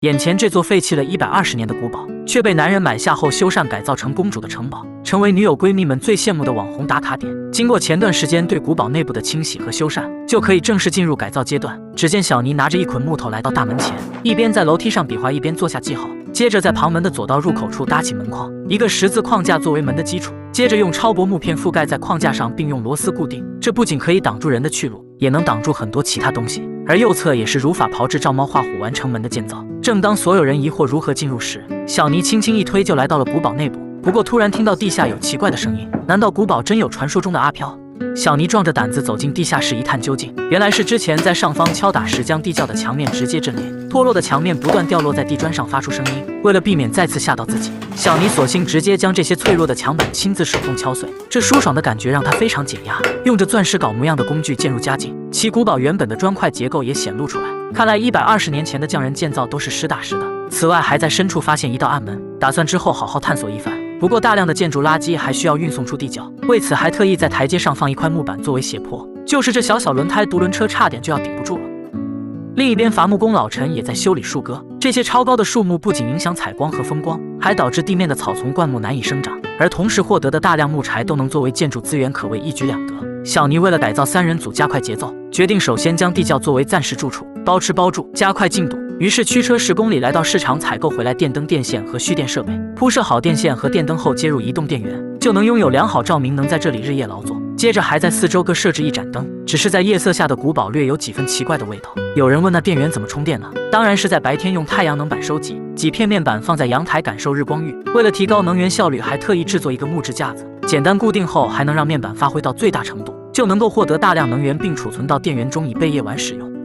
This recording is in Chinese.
眼前这座废弃了120年的古堡，却被男人买下后修缮改造成公主的城堡，成为女友闺蜜们最羡慕的网红打卡点。经过前段时间对古堡内部的清洗和修缮，就可以正式进入改造阶段。只见小尼拿着一捆木头来到大门前，一边在楼梯上比划，一边做下记号。接着在旁门的左道入口处搭起门框，一个十字框架作为门的基础。接着用超薄木片覆盖在框架上，并用螺丝固定。这不仅可以挡住人的去路，也能挡住很多其他东西。而右侧也是如法炮制照猫画虎完成门的建造。正当所有人疑惑如何进入时，小尼轻轻一推就来到了古堡内部。不过突然听到地下有奇怪的声音，难道古堡真有传说中的阿飘？小尼壮着胆子走进地下室一探究竟，原来是之前在上方敲打时将地窖的墙面直接震裂，脱落的墙面不断掉落在地砖上发出声音。为了避免再次吓到自己，小尼索性直接将这些脆弱的墙板亲自手动敲碎，这舒爽的感觉让他非常解压。用着钻石镐模样的工具渐入佳境，其古堡原本的砖块结构也显露出来。看来120年前的匠人建造都是实打实的。此外还在深处发现一道暗门，打算之后好好探索一番。不过大量的建筑垃圾还需要运送出地窖，为此还特意在台阶上放一块木板作为斜坡，就是这小小轮胎独轮车差点就要顶不住了。另一边伐木工老陈也在修理树棵，这些超高的树木不仅影响采光和风光，还导致地面的草丛灌木难以生长，而同时获得的大量木柴都能作为建筑资源，可谓一举两得。小尼为了改造3人组加快节奏，决定首先将地窖作为暂时住处，包吃包住，加快进度。于是驱车10公里来到市场采购回来电灯电线和蓄电设备，铺设好电线和电灯后接入移动电源，就能拥有良好照明，能在这里日夜劳作。接着还在四周各设置一盏灯，只是在夜色下的古堡略有几分奇怪的味道。有人问那电源怎么充电呢？当然是在白天用太阳能板收集，几片面板放在阳台感受日光浴。为了提高能源效率，还特意制作一个木质架子，简单固定后还能让面板发挥到最大程度，就能够获得大量能源并储存到电源中以备夜晚使用。